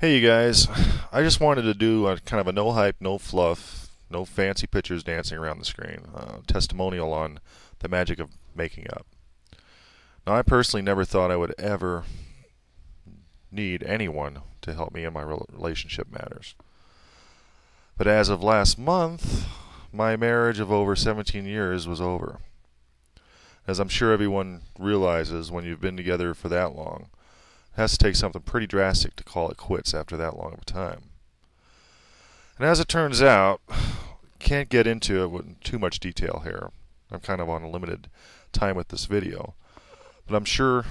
Hey you guys, I just wanted to do a kind of a no hype, no fluff, no fancy pictures dancing around the screen, testimonial on the magic of making up. Now I personally never thought I would ever need anyone to help me in my relationship matters. But as of last month, my marriage of over 17 years was over. As I'm sure everyone realizes when you've been together for that long, it has to take something pretty drastic to call it quits after that long of a time. And as it turns out, can't get into it with too much detail here. I'm kind of on a limited time with this video. But I'm sure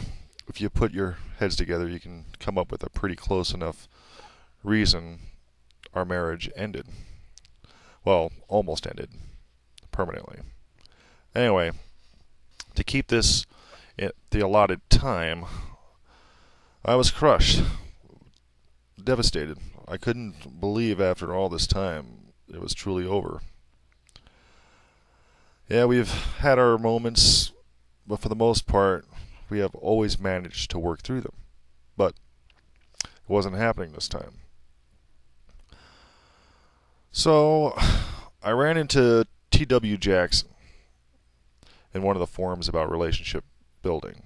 if you put your heads together, you can come up with a pretty close enough reason our marriage ended. Well, almost ended permanently. Anyway, to keep this at the allotted time, I was crushed, devastated. I couldn't believe after all this time it was truly over. Yeah, we've had our moments, but for the most part, we have always managed to work through them. But it wasn't happening this time. So I ran into T.W. Jackson in one of the forums about relationship building.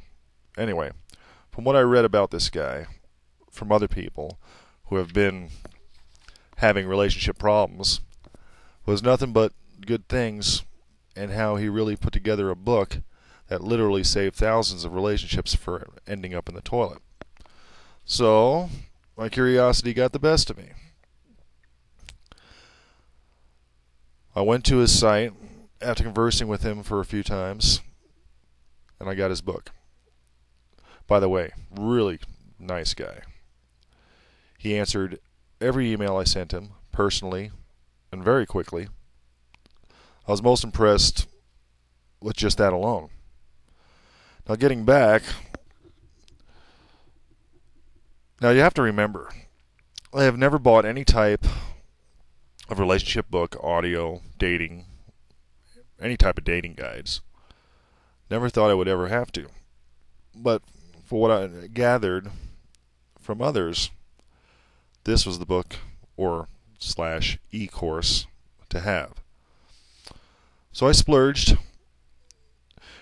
Anyway, from what I read about this guy, from other people who have been having relationship problems, was nothing but good things, and how he really put together a book that literally saved thousands of relationships for ending up in the toilet. So, my curiosity got the best of me. I went to his site after conversing with him for a few times, and I got his book. By the way, really nice guy. He answered every email I sent him, personally, and very quickly. I was most impressed with just that alone. Now getting back, now you have to remember, I have never bought any type of relationship book, audio, dating, any type of dating guides. Never thought I would ever have to. But for what I gathered from others, this was the book or slash e-course to have. So I splurged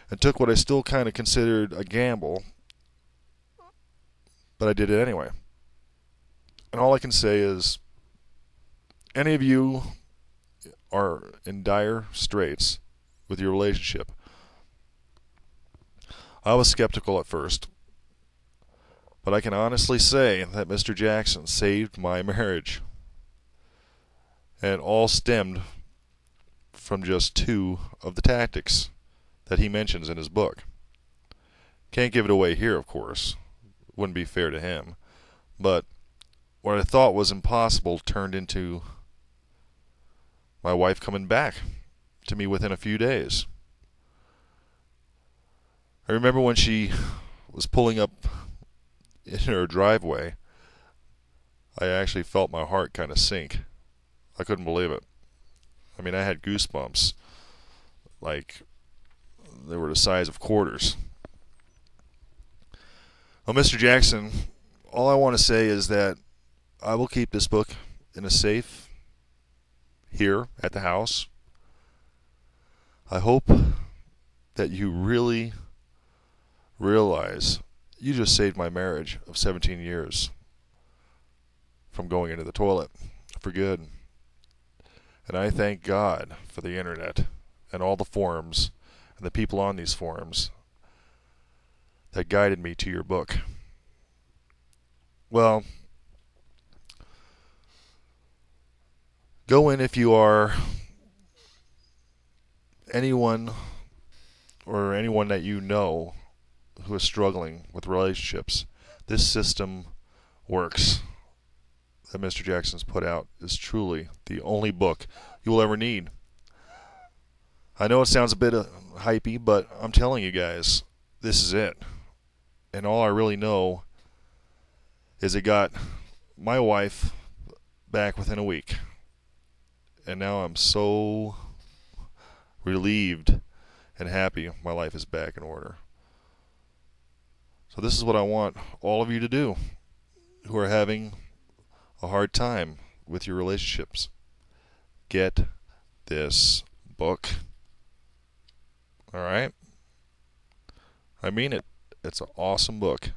and took what I still kind of considered a gamble, but I did it anyway. And all I can say is, any of you are in dire straits with your relationship, I was skeptical at first, but I can honestly say that Mr. Jackson saved my marriage. And it all stemmed from just two of the tactics that he mentions in his book. Can't give it away here, of course. Wouldn't be fair to him. But what I thought was impossible turned into my wife coming back to me within a few days. I remember when she was pulling up in her driveway, I actually felt my heart kind of sink. I couldn't believe it. I mean, I had goosebumps, like they were the size of quarters. Well, Mr. Jackson, all I want to say is that I will keep this book in a safe here at the house. I hope that you really realize you just saved my marriage of 17 years from going into the toilet for good. And I thank God for the internet and all the forums and the people on these forums that guided me to your book. Well, go in if you are anyone or anyone that you know who is struggling with relationships. This system works that Mr. Jackson's put out is truly the only book you will ever need. I know it sounds a bit hypey, but I'm telling you guys, this is it. And all I really know is it got my wife back within a week. And now I'm so relieved and happy my life is back in order. So this is what I want all of you to do who are having a hard time with your relationships, get this book. Alright? I mean it. It's an awesome book.